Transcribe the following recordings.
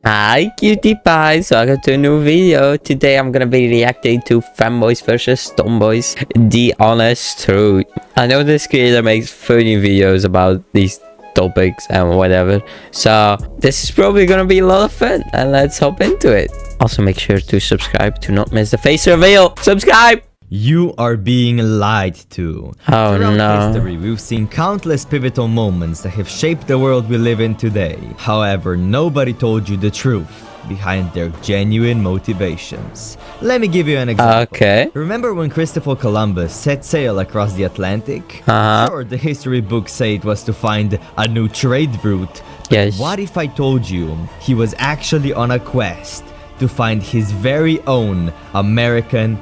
Hi cutie pies, welcome to a new video. Today I'm gonna be reacting to Fanboys versus Tomboys, the honest truth. I know this creator makes funny videos about these topics and whatever, so this is probably gonna be a lot of fun, and let's hop into it. Also make sure to subscribe to not miss the face reveal. Subscribe! You are being lied to. Oh Throughout no. history, we've seen countless pivotal moments that have shaped the world we live in today. However, nobody told you the truth behind their genuine motivations. Let me give you an example. Okay. Remember when Christopher Columbus set sail across the Atlantic? Sure, the history books say it was to find a new trade route. Yes. What if I told you he was actually on a quest to find his very own American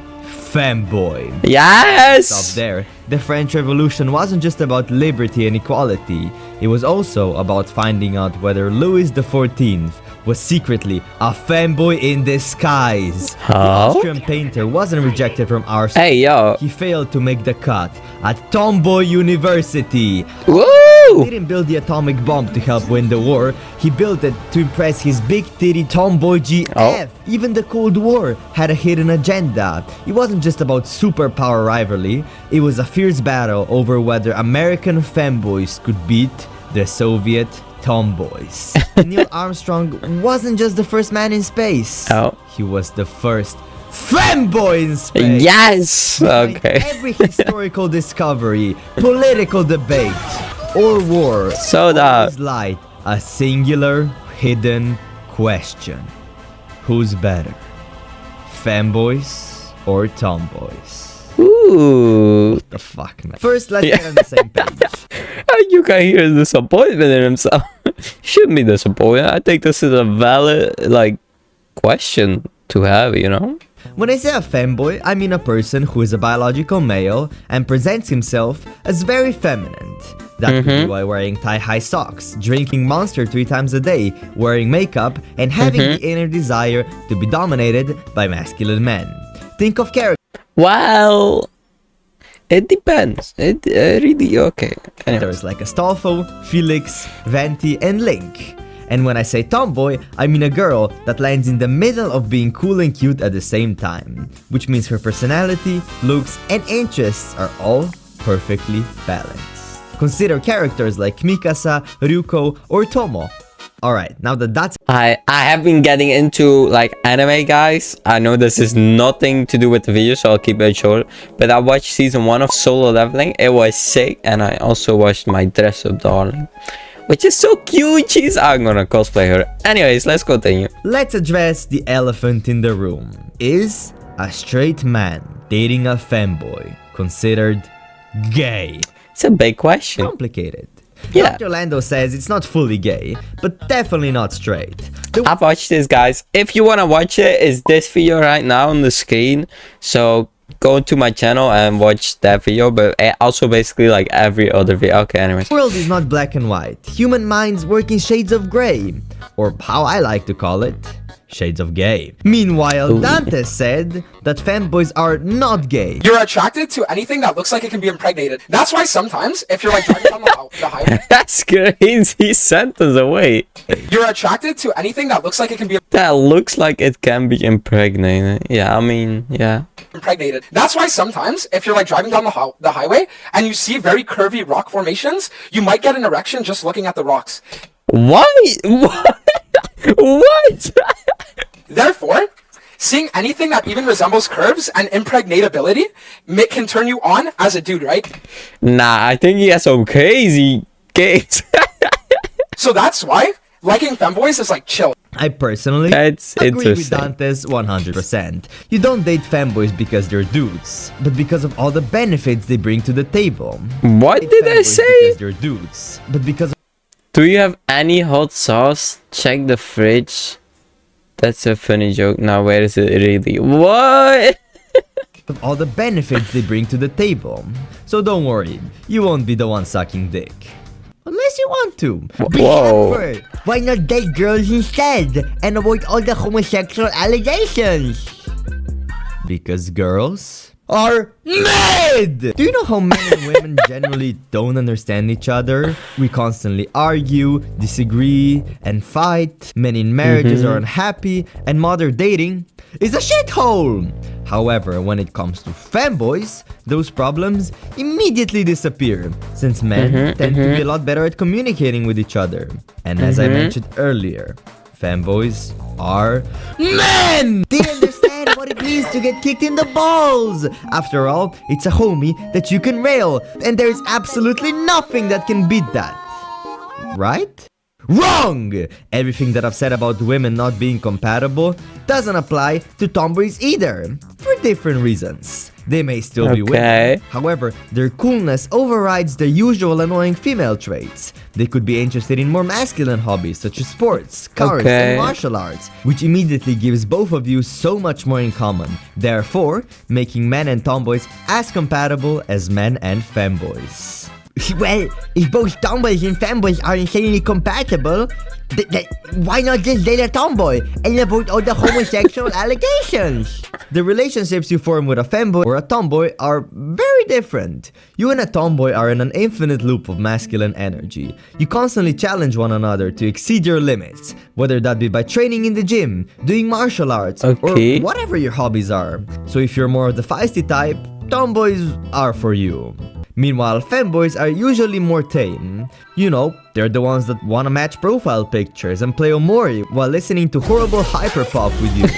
Femboy? Yes! Stop there. The French Revolution wasn't just about liberty and equality. It was also about finding out whether Louis XIV was secretly a femboy in disguise. The Austrian painter wasn't rejected from our school. Hey yo. He failed to make the cut at Tomboy University. Woo! He didn't build the atomic bomb to help win the war. He built it to impress his big titty tomboy GF. Even the Cold War had a hidden agenda. It wasn't just about superpower rivalry. It was a fierce battle over whether American femboys could beat the Soviet tomboys. Neil Armstrong wasn't just the first man in space. He was the first Femboy in space. Yes! Behind Okay. every historical discovery, political debate, or war, So that always lied a singular hidden question. Who's better? Femboys or tomboys? ooh. The fuck, man. First, let's get on the same page. You can hear the disappointment in himself. Shouldn't be disappointed. I think this is a valid question to have, you know? When I say a femboy, I mean a person who is a biological male and presents himself as very feminine. That could be by wearing thigh-high socks, drinking Monster 3 times a day, wearing makeup, and having the inner desire to be dominated by masculine men. Think of characters Well, it depends. It really okay. Anyways. like Astolfo, Felix, Venti, and Link. And when I say tomboy, I mean a girl that lands in the middle of being cool and cute at the same time, which means her personality, looks, and interests are all perfectly balanced. Consider characters like Mikasa, Ryuko, or Tomo. Alright, now that that's I have been getting into anime, guys. I know this is nothing to do with the video, so I'll keep it short. But I watched season 1 of Solo Leveling. It was sick, and I also watched My Dress Up Darling, which is so cute. I'm gonna cosplay her. Anyways, let's continue. let's address the elephant in the room. Is a straight man dating a femboy considered gay? It's a big question. Complicated. Yeah. Dr. Lando says it's not fully gay, but definitely not straight. I've watched this, guys. If you want to watch it, it's this video right now on the screen. So go to my channel and watch that video, but also basically every other video. Okay, anyways. The world is not black and white. Human minds work in shades of gray. Or how I like to call it, shades of gay. Meanwhile, Dante said that femboys are not gay. You're attracted to anything that looks like it can be impregnated. That's why sometimes, if you're driving down the highway, That's crazy sentence away. you're attracted to anything that looks like it can be That looks like it can be impregnated. Yeah, I mean, yeah. impregnated. That's why sometimes, if you're driving down the highway and you see very curvy rock formations, you might get an erection just looking at the rocks. Why? What? What? Therefore, seeing anything that even resembles curves and impregnatability can turn you on as a dude, right? Nah, I think he has some crazy gays. So that's why liking femboys is chill. I personally That's agree with interesting. Dante's 100%. You don't date femboys because they're dudes, but because of all the benefits they bring to the table. What Date did I femboys say? Because they're dudes, but because Do you have any hot sauce? Check the fridge. That's a funny joke. Now, where is it really? What? of all the benefits they bring to the table. So don't worry, you won't be the one sucking dick. Unless you want to. Be Whoa. effort. Why not date girls instead and avoid all the homosexual allegations? Because girls are mad! Do you know how men and women generally don't understand each other? We constantly argue, disagree, and fight. Men in marriages are unhappy, and modern dating is a shithole! However, when it comes to femboys, those problems immediately disappear, since men tend to be a lot better at communicating with each other. And as I mentioned earlier, femboys are men! They understand what it means to get kicked in the balls! After all, it's a homie that you can rail, and there's absolutely nothing that can beat that. Right? Wrong! Everything that I've said about women not being compatible doesn't apply to tomboys either, for different reasons. They may still be women. However, their coolness overrides their usual annoying female traits. They could be interested in more masculine hobbies such as sports, cars, and martial arts, which immediately gives both of you so much more in common, therefore making men and tomboys as compatible as men and femboys. Well, if both tomboys and femboys are insanely compatible, why not just date a tomboy and avoid all the homosexual allegations? The relationships you form with a femboy or a tomboy are very different. You and a tomboy are in an infinite loop of masculine energy. You constantly challenge one another to exceed your limits, whether that be by training in the gym, doing martial arts, or whatever your hobbies are. So if you're more of the feisty type, tomboys are for you. Meanwhile, femboys are usually more tame. You know, they're the ones that wanna match profile pictures and play Omori while listening to horrible hyperpop with you.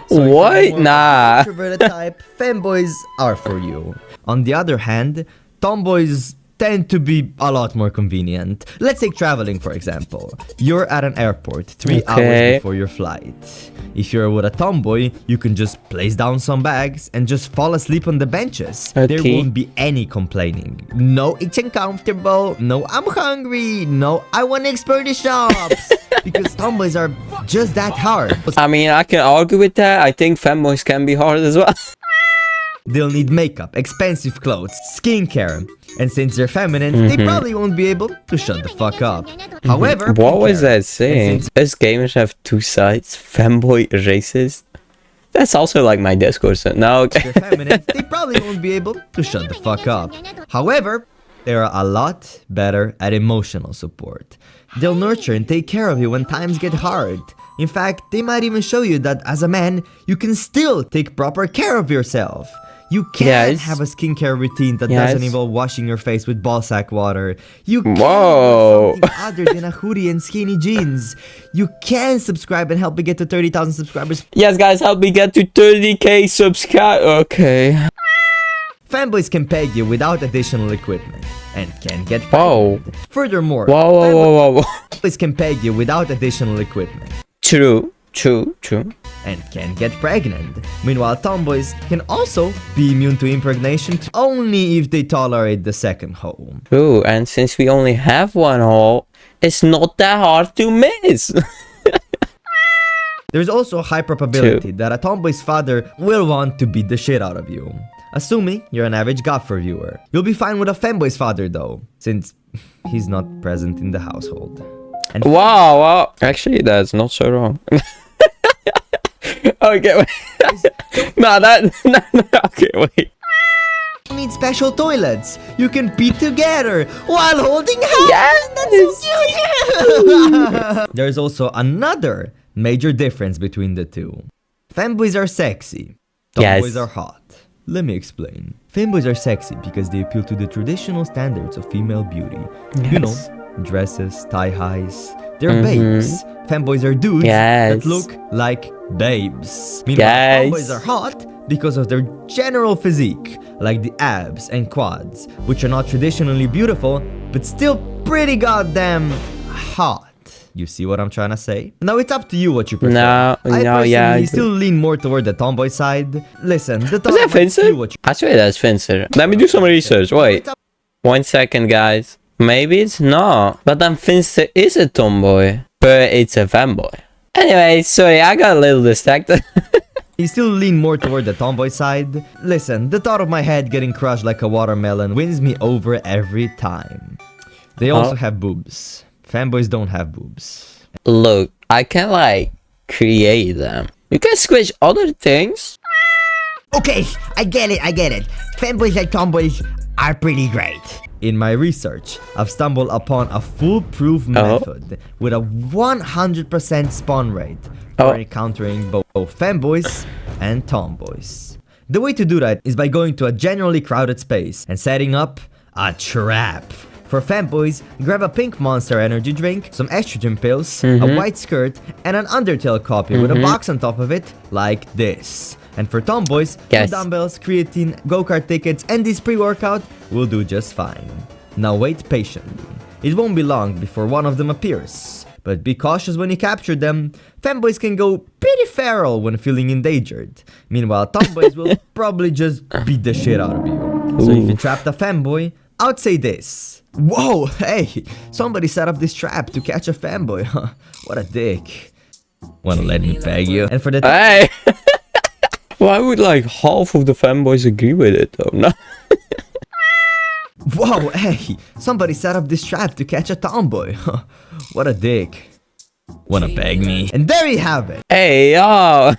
So what? Nah. Introverted type, femboys are for you. On the other hand, tomboys tend to be a lot more convenient. Let's take traveling for example. You're at an airport 3 hours before your flight. If you're with a tomboy, you can just place down some bags and just fall asleep on the benches. There won't be any complaining. No, it's uncomfortable. No, I'm hungry. No, I want to explore the shops. Because tomboys are just that hard. I mean, I can argue with that. I think femboys can be hard as well. They'll need makeup, expensive clothes, skincare. And since they're feminine, they probably won't be able to shut the fuck up. However, what was that saying? Us gamers have two sides, femboy racist. That's also like my Discord. So no, they're feminine, they probably won't be able to shut the fuck up. However, they're a lot better at emotional support. They'll nurture and take care of you when times get hard. In fact, they might even show you that as a man, you can still take proper care of yourself. You can have a skincare routine that doesn't involve washing your face with ballsack water. You can do something other than a hoodie and skinny jeans. You can subscribe and help me get to 30,000 subscribers. Yes, guys, help me get to 30k subscribe. Okay. Fanboys can peg you without additional equipment and can get pregnant. Furthermore, fanboys can peg you without additional equipment. True. And can get pregnant. Meanwhile, tomboys can also be immune to impregnation only if they tolerate the second hole. True, and since we only have one hole, it's not that hard to miss. There's also a high probability that a tomboy's father will want to beat the shit out of you. Assuming you're an average golf reviewer. You'll be fine with a femboy's father though, since he's not present in the household. And wow. Actually, that's not so wrong. Okay, wait. No, okay, wait. You need special toilets. You can pee together while holding hands. Yes! That's so cute. There's also another major difference between the two. Femboys are sexy. Tomboys are hot. Let me explain. Femboys are sexy because they appeal to the traditional standards of female beauty. You know, dresses, thigh-highs. They're babes. Femboys are dudes that look like babes. Meanwhile, tomboys are hot because of their general physique, like the abs and quads, which are not traditionally beautiful, but still pretty goddamn hot. You see what I'm trying to say? Now it's up to you what you prefer. I personally still lean more toward the tomboy side. Listen, the tomboy is that Finster? I swear that's Finster. Let me do some research. Wait. 1 second, guys. Maybe it's not. But then Finster is a tomboy. But it's a femboy. Anyway, sorry, I got a little distracted. You still lean more toward the tomboy side? Listen, the thought of my head getting crushed like a watermelon wins me over every time. They also have boobs. Femboys don't have boobs. Look, I can like create them. You can squish other things. Okay, I get it. Fanboys like tomboys are pretty great. In my research, I've stumbled upon a foolproof method with a 100% spawn rate for encountering both fanboys and tomboys. The way to do that is by going to a generally crowded space and setting up a trap. For fanboys, grab a pink Monster energy drink, some estrogen pills, a white skirt, and an Undertale copy with a box on top of it, like this. And for tomboys, some dumbbells, creatine, go-kart tickets, and this pre-workout will do just fine. Now wait patiently. It won't be long before one of them appears. But be cautious when you capture them. Fanboys can go pretty feral when feeling endangered. Meanwhile, tomboys will probably just beat the shit out of you. So if you trapped a fanboy, I'd say this. Whoa, hey, somebody set up this trap to catch a fanboy. What a dick. Wanna let me peg you? And for the Hey! Why would like half of the fanboys agree with it though? No. Whoa, hey, somebody set up this trap to catch a tomboy. What a dick. Wanna peg me? And there you have it. Hey, yo!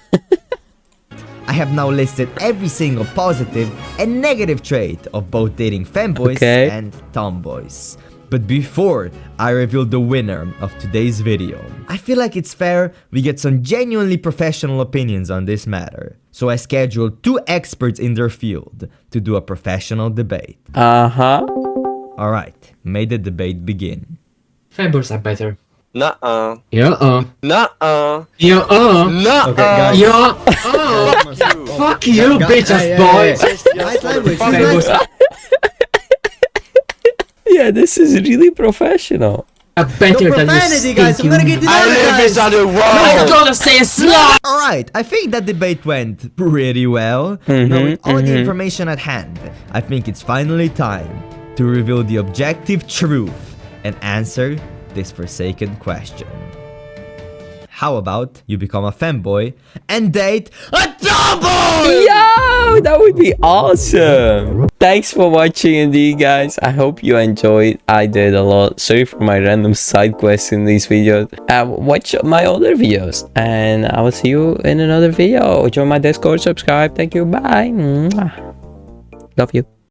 I have now listed every single positive and negative trait of both dating fanboys and tomboys. But before I reveal the winner of today's video, I feel like it's fair we get some genuinely professional opinions on this matter. So I scheduled 2 experts in their field to do a professional debate. Alright, may the debate begin. Fanboys are better. Nuh-uh. Yeah. Nuh-uh. Yeah. Nuh-uh. Okay, guys. Yeah. Fuck you, bitches, boy. Nice language. Fanboys Yeah, this is really professional. are better than profanity, you guys. I'm gonna get stinking... this I live inside the I'm world. gonna say a slut! Alright, I think that debate went pretty well. Now with all the information at hand, I think it's finally time to reveal the objective truth and answer this forsaken question. How about you become a fanboy and date a tomboy? Yo, that would be awesome. Thanks for watching indeed, guys. I hope you enjoyed. I did a lot. Sorry for my random side quests in these videos. Watch my other videos and I will see you in another video. Join my Discord, subscribe. Thank you. Bye. Mwah. Love you.